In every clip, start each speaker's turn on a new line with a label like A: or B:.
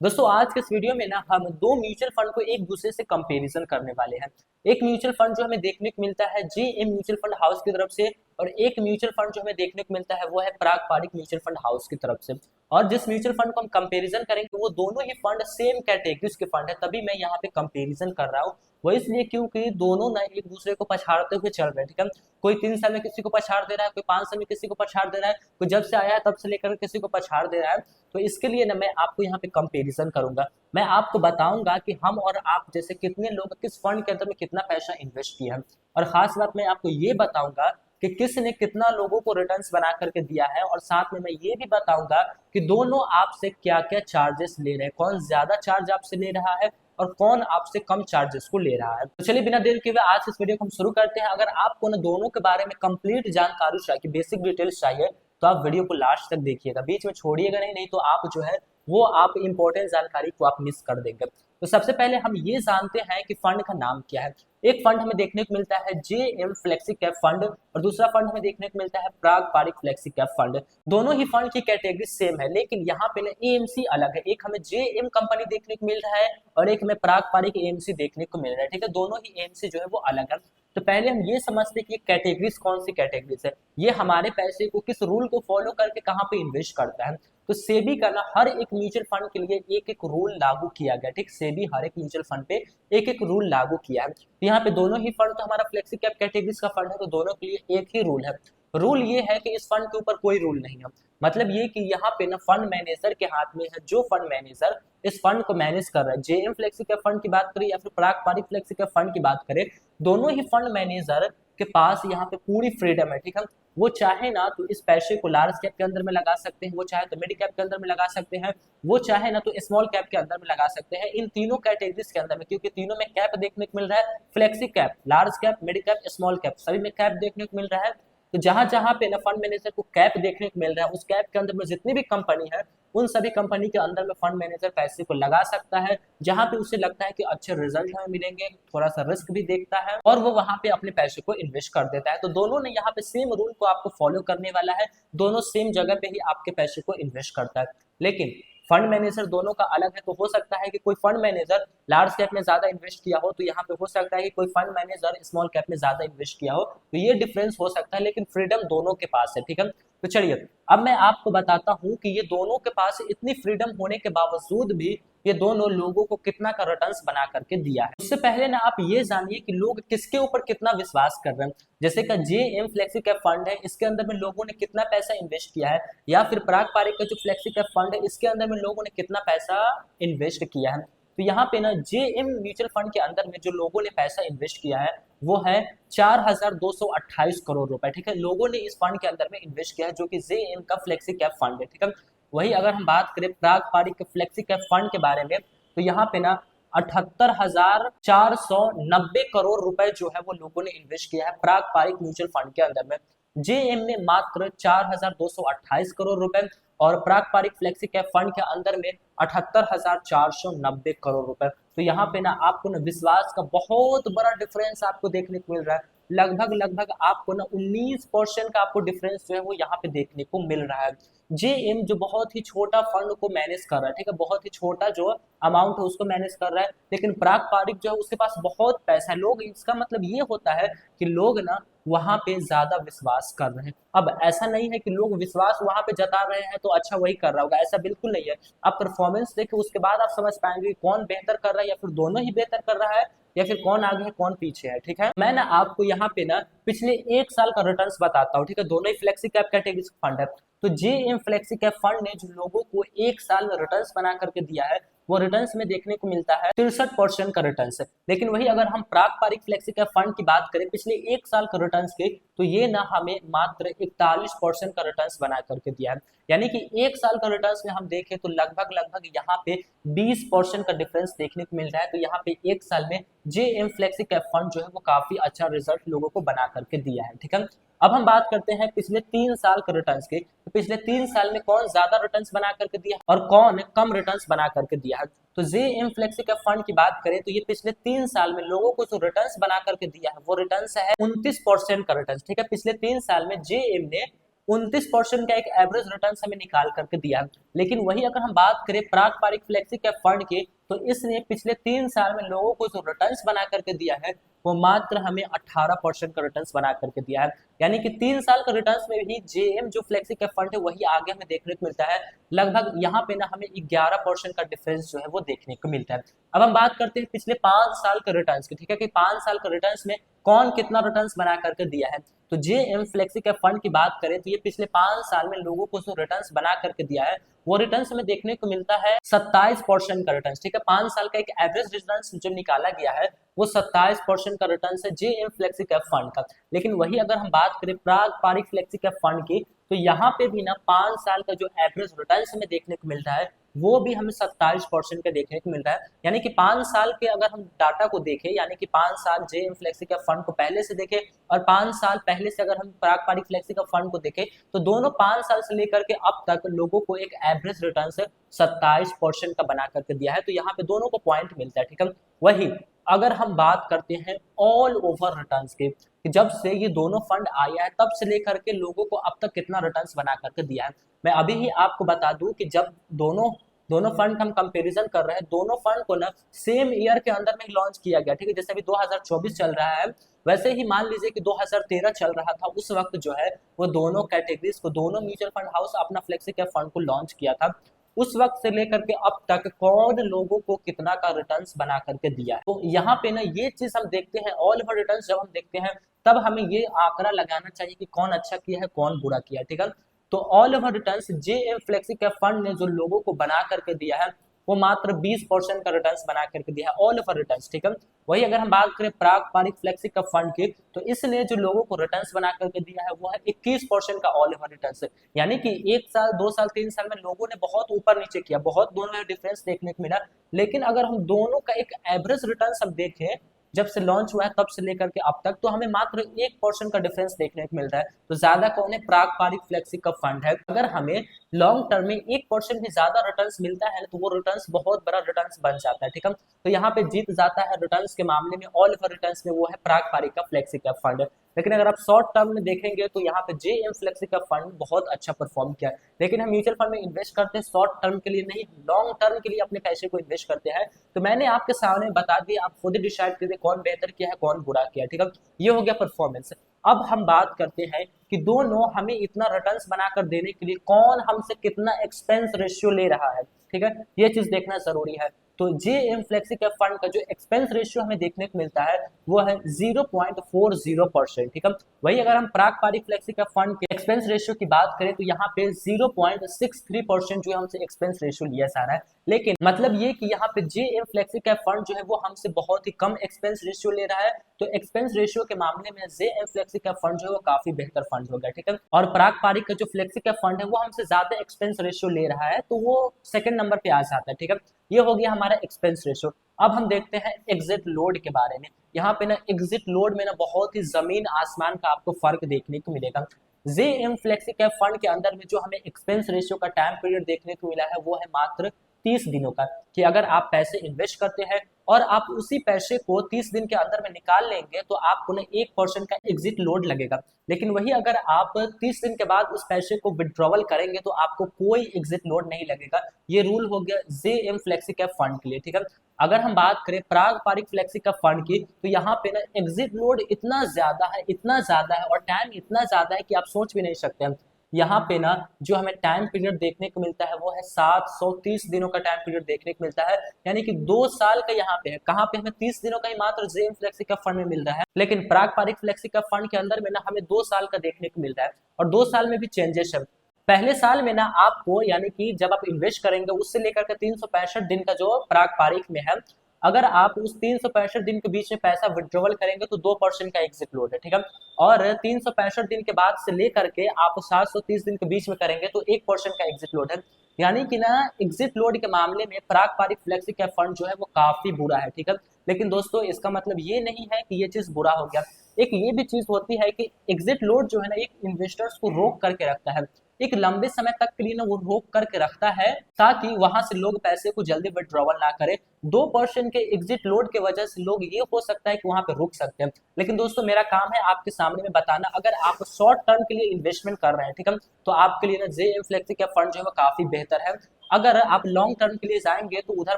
A: दोस्तों आज के इस वीडियो में ना हम दो म्यूचुअल फंड को एक दूसरे से कंपैरिजन करने वाले हैं। एक म्यूचुअल फंड जो हमें देखने को मिलता है जेएम म्यूचुअल फंड हाउस की तरफ से, और एक म्यूचुअल फंड जो हमें देखने को मिलता है वो है पराग पारिक म्यूचुअल फंड हाउस की तरफ से। और जिस म्यूचुअल फंड को हम कंपैरिजन करेंगे वो दोनों ही फंड सेम कैटेगरीज के फंड है, तभी मैं यहाँ पे कंपैरिजन कर रहा हूँ। वो इसलिए क्योंकि दोनों ना एक दूसरे को पछाड़ते हुए चल रहे हैं, ठीक है। कोई 3 साल में किसी को पछाड़ दे रहा है, कोई 5 साल में किसी को पछाड़ दे रहा है, कोई जब से आया है तब से लेकर किसी को पछाड़ दे रहा है। तो इसके लिए ना मैं आपको यहाँ पे कंपैरिजन करूंगा। मैं आपको बताऊंगा कि हम और आप जैसे कितने लोग किस फंड के अंदर में कितना पैसा इन्वेस्ट किया है, और खास बात मैं आपको ये बताऊंगा कि किसने कितना लोगों को रिटर्न्स बना करके दिया है, और साथ में मैं ये भी बताऊंगा कि दोनों आपसे क्या क्या चार्जेस ले रहे हैं, कौन ज्यादा चार्ज आपसे ले रहा है और कौन आपसे कम चार्जेस को ले रहा है। तो चलिए बिना देर किए हुए आज इस वीडियो को हम शुरू करते हैं। अगर आपको ना दोनों के बारे में कंप्लीट जानकारी चाहिए, बेसिक डिटेल्स चाहिए, तो आप वीडियो को लास्ट तक देखिएगा, बीच में छोड़िएगा नहीं तो आप जो है वो आप इंपॉर्टेंट जानकारी को आप मिस कर देंगे। तो सबसे पहले हम ये जानते हैं कि फंड का नाम क्या है। एक फंड हमें देखने को मिलता है जेएम फ्लेक्सी कैप फंड, और दूसरा फंड हमें देखने को मिलता है प्राग पारिक फ्लेक्सी कैप फंड। दोनों ही फंड की कैटेगरी सेम है, लेकिन यहाँ पे ना एएमसी अलग है। एक हमें जेएम कंपनी देखने को मिल रहा है और एक हमें प्राग पारिक एएमसी देखने को मिल रहा है, ठीक है। दोनों ही एएमसी जो है वो अलग है। तो पहले हम ये समझते हैं कि ये कैटेगरीज कौन सी कैटेगरीज है, ये हमारे पैसे को किस रूल को फॉलो करके कहाँ पे इन्वेस्ट करता है। तो सेबी का ना हर एक म्यूचुअल फंड के लिए एक एक रूल लागू किया गया, ठीक। सेबी हर एक म्यूचुअल फंड पे एक एक रूल लागू किया है। तो यहाँ पे दोनों ही फंड, तो हमारा फ्लेक्सी कैप कैटेगरीज का फंड है तो दोनों के लिए एक ही रूल है। रूल ये है कि इस फंड के ऊपर कोई रूल नहीं है। मतलब ये कि यहाँ पे ना फंड मैनेजर के हाथ में है, जो फंड मैनेजर इस फंड को मैनेज कर रहा है। जेएम फ्लेक्सी कैप फंड की बात करें या फिर पराग पारिक फ्लेक्सी कैप फंड की बात करें, दोनों ही फंड मैनेजर के पास यहाँ पे पूरी फ्रीडम है, ठीक है। वो चाहे ना तो इस पैसे को लार्ज कैप के अंदर में लगा सकते हैं, वो चाहे तो मिड कैप के अंदर में लगा सकते हैं, वो चाहे ना तो स्मॉल कैप के अंदर में लगा सकते हैं। इन तीनों कैटेगरीज के अंदर में, क्योंकि तीनों में कैप देखने को मिल रहा है, flexi cap, large cap, mid cap, small cap, सभी में कैप देखने को मिल रहा है। तो जहां जहां पे ना फंड मैनेजर को कैप देखने को मिल रहा है, उस कैप के अंदर में जितनी भी कंपनी है उन सभी कंपनी के अंदर में फंड मैनेजर पैसे को लगा सकता है। जहां पे उसे लगता है कि अच्छे रिजल्ट हमें मिलेंगे, थोड़ा सा रिस्क भी देखता है, और वो वहां पे अपने पैसे को इन्वेस्ट कर देता है। तो दोनों ने यहाँ पे सेम रूल को आपको फॉलो करने वाला है, दोनों सेम जगह पे ही आपके पैसे को इन्वेस्ट करता है। लेकिन फंड मैनेजर दोनों का अलग है। तो हो सकता है कि कोई फंड मैनेजर लार्ज कैप में ज्यादा इन्वेस्ट किया हो, तो यहाँ पे हो सकता है कि कोई फंड मैनेजर स्मॉल कैप में ज्यादा इन्वेस्ट किया हो, तो ये डिफरेंस हो सकता है, लेकिन फ्रीडम दोनों के पास है, ठीक है। तो चलिए अब मैं आपको बताता हूँ कि ये दोनों के पास इतनी फ्रीडम होने के बावजूद भी ये दोनों लोगों को कितना का रिटर्न्स बना करके दिया है। उससे पहले ना आप ये जानिए कि लोग किसके ऊपर कितना विश्वास कर रहे हैं। जैसे कि जेएम फ्लेक्सी कैप फंड है, इसके अंदर में लोगों ने कितना पैसा इन्वेस्ट किया है, या फिर पराग पारिक का जो फ्लेक्सी कैप फंड है इसके अंदर में लोगों ने कितना पैसा इन्वेस्ट किया है। तो यहाँ पे ना जेएम म्यूचुअल फंड के अंदर में जो लोगों ने पैसा इन्वेस्ट किया है वो है 4,228 करोड़ रुपए, ठीक है। लोगों ने इस फंड के अंदर में इन्वेस्ट किया है, जो कि जेएम का फ्लेक्सी कैप फंड है, ठीक है। वही अगर हम बात करें प्राग पारिक के फ्लेक्सी कैप फंड के बारे में, तो यहाँ पे ना 78,490 करोड़ रुपए जो है वो लोगों ने इन्वेस्ट किया है प्राग पारिक म्यूचुअल फंड के अंदर में। जेएम ने मात्र 4,228 करोड़ रुपए, और प्राग पारिक फ्लेक्सी कैप फंड के अंदर में 78,490 करोड़ रुपए। तो यहाँ पे ना आपको ना विश्वास का बहुत बड़ा डिफरेंस आपको देखने को मिल रहा है। लगभग लगभग आपको ना 19% का आपको डिफरेंस जो है वो यहाँ पे देखने को मिल रहा है। जेएम जो बहुत ही छोटा फंड को मैनेज कर रहा है, ठीक है, बहुत ही छोटा जो अमाउंट है उसको मैनेज कर रहा है, लेकिन पराग पारिक जो है उसके पास बहुत पैसा है। लोग, इसका मतलब ये होता है कि लोग ना वहां पे ज्यादा विश्वास कर रहे हैं। अब ऐसा नहीं है कि लोग विश्वास वहां पे जता रहे हैं तो अच्छा वही कर रहा होगा, ऐसा बिल्कुल नहीं है। आप परफॉर्मेंस देखिए, उसके बाद आप समझ पाएंगे कौन बेहतर कर रहा है, या फिर दोनों ही बेहतर कर रहा है, या फिर कौन आगे है कौन पीछे है, ठीक है। मैं ना आपको यहाँ पे ना पिछले 1 साल का रिटर्न्स बताता हूँ, ठीक है। दोनों ही फ्लेक्सी कैप कैटेगरी फंड है। तो जेएम फ्लेक्सी कैप फंड ने जो लोगों को 1 साल में रिटर्न्स बना करके दिया है, वो रिटर्न्स में देखने को मिलता है 63% का रिटर्न्स है। लेकिन वही अगर हम प्राग पारिक फ्लेक्सी कैप फंड की बात करें पिछले 1 साल का रिटर्न्स के, तो ये ना हमें मात्र 41% का रिटर्न्स बना करके दिया है। यानी कि 1 साल का रिटर्न्स में हम देखें तो लगभग लगभग यहाँ पे 20% का डिफरेंस देखने को मिल रहा है। तो यहाँ पे 1 साल में जेएम फ्लेक्सी कैप फंड जो है वो काफी अच्छा रिजल्ट लोगों को बना करके दिया है, ठीक है। अब हम बात करते हैं पिछले 3 साल के रिटर्न्स की। तो पिछले 3 साल में कौन ज्यादा रिटर्न्स बना करके दिया और कौन कम रिटर्न्स बना करके दिया है। तो जेएम फ्लेक्सी कैप फंड की बात करें तो ये पिछले 3 साल में लोगों को जो रिटर्न्स बना करके दिया है वो रिटर्न्स है 29% का रिटर्न्स, ठीक है। पिछले 3 साल में जेएम ने 29% का एक एवरेज रिटर्न हमें निकाल करके दिया है। लेकिन वही अगर हम बात करें पारंपरिक फ्लेक्सी कैप फंड की, तो इसने पिछले 3 साल में लोगों को जो रिटर्न्स बना करके दिया है वो मात्र हमें 18% का रिटर्न्स बना करके दिया है। यानी कि 3 साल का रिटर्न्स में भी जेएम जो फ्लेक्सी कैप फंड है वही आगे हमें देखने को मिलता है। लगभग यहाँ पे ना हमें 11% का डिफरेंस जो है वो देखने को मिलता है। अब हम बात करते हैं पिछले 5 साल का रिटर्न्स की, ठीक है, कि 5 साल का रिटर्न्स में कौन कितना रिटर्न्स बना करके दिया है। तो जेएम फ्लेक्सी कैप फंड की बात करें तो ये पिछले 5 साल में लोगों को जो रिटर्न्स बना करके दिया है वो रिटर्न्स हमें देखने को मिलता है 27% का रिटर्न्स, ठीक है। 5 साल का एक एवरेज रिटर्न्स जो निकाला गया है वो 27% का रिटर्न्स है जेएम फ्लेक्सी कैप फंड का। लेकिन वही अगर हम बात करें पारंपरिक फ्लेक्सी कैप फंड की, तो यहाँ पे भी ना 5 साल का जो एवरेज रिटर्न्स हमें देखने को मिलता है वो भी हमें 27% का देखने को मिल रहा है। यानी कि 5 साल के अगर हम डाटा को देखें, यानी कि 5 साल जेएम फ्लेक्सी कैप फंड को पहले से देखें और 5 साल पहले से अगर हम पारंपरिक फ्लेक्सी कैप फंड को देखें, तो दोनों 5 साल से लेकर के अब तक लोगों को एक एवरेज रिटर्न से 27% का बना करके दिया है। तो यहाँ पे दोनों को पॉइंट मिलता है, ठीक है। वही अगर हम बात करते हैं ऑल ओवर रिटर्न्स की, कि जब से ये दोनों फंड आया है तब से लेकर के लोगों को अब तक कितना रिटर्न्स बना करके दिया है, मैं अभी ही आपको बता दूं कि जब दोनों दोनों फंड हम कंपैरिजन कर रहे हैं, दोनों फंड को ना सेम ईयर के अंदर में लॉन्च किया गया, ठीक है। जैसे अभी 2024 चल रहा है, वैसे ही मान लीजिए कि 2013 चल रहा था, उस वक्त जो है वो दोनों कैटेगरीज को, दोनों म्यूचुअल फंड हाउस अपना फ्लेक्सी कैप फंड को लॉन्च किया था। उस वक्त से लेकर के अब तक कौन लोगों को कितना का रिटर्न्स बना करके दिया है। तो यहाँ पे ना ये चीज हम देखते हैं, ऑल ओवर रिटर्न्स जब हम देखते हैं तब हमें ये आंकड़ा लगाना चाहिए कि कौन अच्छा किया है कौन बुरा किया है, ठीक है। तो all over returns JM flexi cap fund ने जो लोगों को बना करके दिया है वो मात्र 20% का रिटर्न्स बना करके दिया है, ऑल ओवर रिटर्न्स, ठीक है। वही अगर हम बात करें पारंपरिक फ्लेक्सी कैप फंड की, तो इसने जो लोगों को रिटर्न्स बना करके दिया है वो है 21% का ऑल ओवर रिटर्न्स। यानी कि 1 साल 2 साल 3 साल में लोगों ने बहुत ऊपर नीचे किया, बहुत दोनों में डिफरेंस देखने को मिला। लेकिन अगर हम दोनों का एक एवरेज रिटर्न्स हम देखें जब से लॉन्च हुआ है तब से लेकर के अब तक, तो हमें मात्र 1% का डिफरेंस देखने को मिल रहा है। तो ज्यादा कौन है, पारंपरिक फ्लेक्सी कैप फंड है। अगर हमें लॉन्ग टर्म में 1% भी ज्यादा रिटर्न्स मिलता है तो वो रिटर्न्स बहुत बड़ा रिटर्न्स बन जाता है, ठीक है। तो यहाँ पे जीत जाता है रिटर्न्स के मामले में, ऑल ओवर रिटर्न्स में वो है पारंपरिक का फ्लेक्सी कैप फंड। लेकिन अगर आप शॉर्ट टर्म में देखेंगे तो यहाँ पे जेएम फ्लेक्सी कैप फंड बहुत अच्छा परफॉर्म किया है। लेकिन हम म्यूचुअल फंड में इन्वेस्ट करते हैं शॉर्ट टर्म के लिए नहीं, लॉन्ग टर्म के लिए अपने पैसे को इन्वेस्ट करते हैं। तो मैंने आपके सामने बता दिया, आप खुद ही डिसाइड कीजिए कौन बेहतर किया है कौन बुरा किया है, ठीक है। ये हो गया परफॉर्मेंस। अब हम बात करते हैं कि दोनों हमें इतना रिटर्न्स बनाकर देने के लिए कौन हमसे कितना एक्सपेंस रेशियो ले रहा है, ठीक है। ये चीज देखना जरूरी है। तो जेएम फ्लेक्सी कैप फंड का जो एक्सपेंस रेशियो हमें देखने को मिलता है वो है 0.40%, ठीक है। वही अगर हम पारंपरिक फ्लेक्सी कैप फंड के एक्सपेंस रेशियो की बात करें तो यहाँ पे 0.63% जो हमसे एक्सपेंस रेशियो लिया जा रहा है। लेकिन मतलब ये कि यहाँ पे जेएम फ्लेक्सी कैप फंड जो है वो हमसे बहुत ही कम एक्सपेंस रेशियो ले रहा है। तो एक्सपेंस रेशियो के मामले में जेएम फ्लेक्सी कैप फंड जो है वो काफी बेहतर फंड होगा, ठीक है। और पारंपरिक का जो फ्लेक्सी कैप फंड है वो हमसे ज्यादा एक्सपेंस रेशियो ले रहा है, तो वो सेकंड नंबर पे आ जाता है, ठीक है। ये हो गया हमारा एक्सपेंस रेशियो। अब हम देखते हैं एग्जिट लोड के बारे में। यहाँ पे ना एग्जिट लोड में ना बहुत ही जमीन आसमान का आपको फर्क देखने को मिलेगा। जेएम फ्लेक्सी कैप फंड के अंदर में जो हमें एक्सपेंस रेशियो का टाइम पीरियड देखने को मिला है वो है मात्र 30 दिनों का, कि अगर आप पैसे इन्वेस्ट करते हैं और आप उसी पैसे को 30 दिन के अंदर में निकाल लेंगे तो आपको ना 1% का एग्जिट लोड लगेगा। लेकिन वही अगर आप 30 दिन के बाद उस पैसे को विड्रॉवल करेंगे तो आपको कोई एग्जिट लोड नहीं लगेगा। ये रूल हो गया जेएम फ्लेक्सी कैप फंड के लिए, ठीक है। अगर हम बात करें पारंपरिक फ्लेक्सी कैप फंड की, तो यहाँ पे ना एग्जिट लोड इतना ज्यादा है और टाइम इतना ज्यादा है कि आप सोच भी नहीं सकते। यहाँ पे ना जो हमें टाइम पीरियड देखने को मिलता है वो है 730 दिनों का टाइम पीरियड देखने को मिलता है। यानी कि 2 साल का यहाँ पे है, कहाँ पे हमें 30 दिनों का ही मात्र जेएम फ्लेक्सी कैप फंड में मिल रहा है। लेकिन पारंपरिक फ्लेक्सी कैप फंड के अंदर में ना हमें 2 साल का देखने को मिल रहा है, और 2 साल में भी चेंजेस है। पहले साल में ना आपको, यानी कि जब आप इन्वेस्ट करेंगे उससे लेकर के 365 दिन का जो पारंपरिक में है, अगर आप उस 365 दिन के बीच में पैसा विड्रॉवल करेंगे तो 2% का एग्जिट लोड है, ठीक है। और 365 दिन के बाद से लेकर के आप 730 दिन के बीच में करेंगे तो 1% का एग्जिट लोड है। यानी कि ना एग्जिट लोड के मामले में पारंपरिक फ्लेक्सी कैप फंड जो है वो काफी बुरा है, ठीक है। लेकिन दोस्तों इसका मतलब ये नहीं है कि ये चीज बुरा हो गया। एक ये भी चीज होती है कि एग्जिट लोड जो है ना एक इन्वेस्टर्स को रोक करके रखता है। एक लंबे समय तक के लिए ना वो रोक करके रखता है ताकि वहां से लोग पैसे को जल्दी विड्रॉवल ना करें। 2% के एग्जिट लोड की वजह से लोग ये हो सकता है कि वहां पे रुक सकते हैं। लेकिन दोस्तों मेरा काम है आपके सामने में बताना, अगर आप शॉर्ट टर्म के लिए इन्वेस्टमेंट कर रहे हैं, ठीक है, तो आपके लिए ना जेएम फ्लेक्सी कैप फंड जो है काफी बेहतर है। अगर आप लॉन्ग टर्म के लिए जाएंगे तो उधर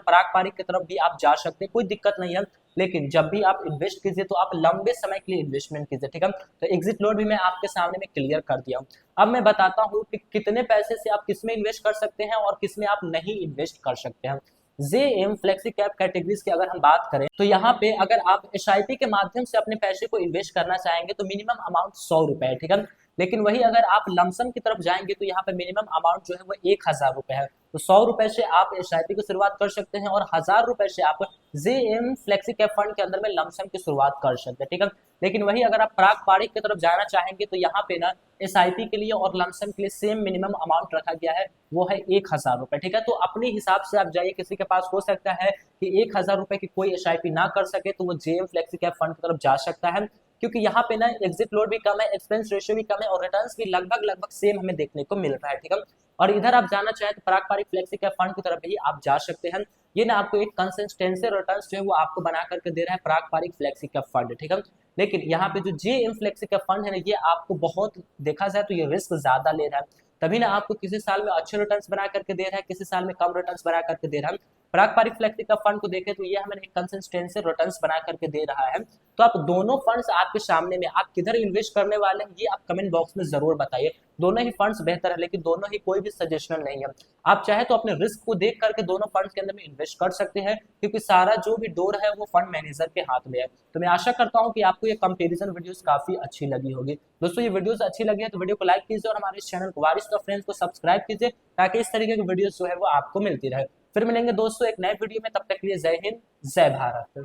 A: पराग पारिक की तरफ भी आप जा सकते हैं, कोई दिक्कत नहीं है। लेकिन जब भी आप इन्वेस्ट कीजिए तो आप लंबे समय के लिए इन्वेस्टमेंट कीजिए, ठीक है। तो एग्जिट लोड भी मैं आपके सामने में क्लियर कर दिया हूं। अब मैं बताता हूं कि कितने पैसे से आप किसमें इन्वेस्ट कर सकते हैं और किसमें आप नहीं इन्वेस्ट कर सकते हैं। जेएम फ्लेक्सी कैप कैटेगरीज की अगर हम बात करें तो यहाँ पे अगर आप एसआईपी के माध्यम से अपने पैसे को इन्वेस्ट करना चाहेंगे तो मिनिमम अमाउंट 100 रुपए है, ठीक है। लेकिन वही अगर आप लमसम की तरफ जाएंगे तो यहाँ पे मिनिमम अमाउंट जो है वो 1000 रुपए है। तो 100 रुपए से आप एसआईपी की शुरुआत कर सकते हैं और 1000 रुपए से आप जेएम फ्लेक्सी कैप फंड के अंदर में लमसम की शुरुआत कर सकते हैं, ठीक है। लेकिन वही अगर आप पराग पारिक की तरफ जाना चाहेंगे तो यहाँ पे ना एसआईपी के लिए और लमसम के लिए सेम मिनिमम अमाउंट रखा गया है, वो है 1000 रुपए, ठीक है। तो अपने हिसाब से आप जाइए, किसी के पास हो सकता है कि 1000 रुपए की कोई एसआईपी ना कर सके तो वो जेएम फ्लेक्सी कैप फंड की तरफ जा सकता है, क्योंकि यहाँ पे ना एग्जिट लोड भी कम है, एक्सपेंस रेशियो भी कम है और रिटर्न्स भी लगभग लगभग सेम हमें देखने को मिल रहा है, ठीक है। और इधर आप जाना चाहें तो पराग पारिक फ्लेक्सी कैप फंड की तरफ भी आप जा सकते हैं। ये ना आपको एक कंसिस्टेंसी रिटर्न्स जो है वो आपको बना करके दे रहा है पराग पारिक फ्लेक्सी कैप फंड, ठीक है। लेकिन यहाँ पे जो जेएम फ्लेक्सी कैप फंड है ना, ये आपको बहुत देखा जाए तो ये रिस्क ज्यादा ले रहा है, तभी ना आपको किसी साल में अच्छे रिटर्न्स बना करके दे रहा है, किसी साल में कम रिटर्न्स बना करके दे रहा है। पराग पारिक फ्लेक्सी कैप फंड को देखें तो ये हमें एक कंसिस्टेंसी रिटर्न्स बना करके दे रहा है। तो आप दोनों फंड्स आपके सामने में, आप किधर इन्वेस्ट करने वाले हैं ये आप कमेंट बॉक्स में जरूर बताइए। दोनों ही फंड्स बेहतर है, लेकिन दोनों ही कोई भी सजेशनल नहीं है। आप चाहे तो अपने रिस्क को देख करके दोनों फंड्स के अंदर में इन्वेस्ट कर सकते हैं, क्योंकि सारा जो भी डोर है वो फंड मैनेजर के हाथ में है। तो मैं आशा करता हूं कि आपको ये कंपैरिजन वीडियोस काफी अच्छी लगी होगी। दोस्तों ये वीडियोस अच्छी लगी है तो वीडियो को लाइक कीजिए और हमारे इस चैनल को वारिस द फ्रेंड्स को सब्सक्राइब कीजिए, ताकि इस तरीके की वीडियोस जो है वो आपको मिलती रहे। फिर मिलेंगे दोस्तों एक नए वीडियो में, तब तक के लिए जय हिंद जय भारत।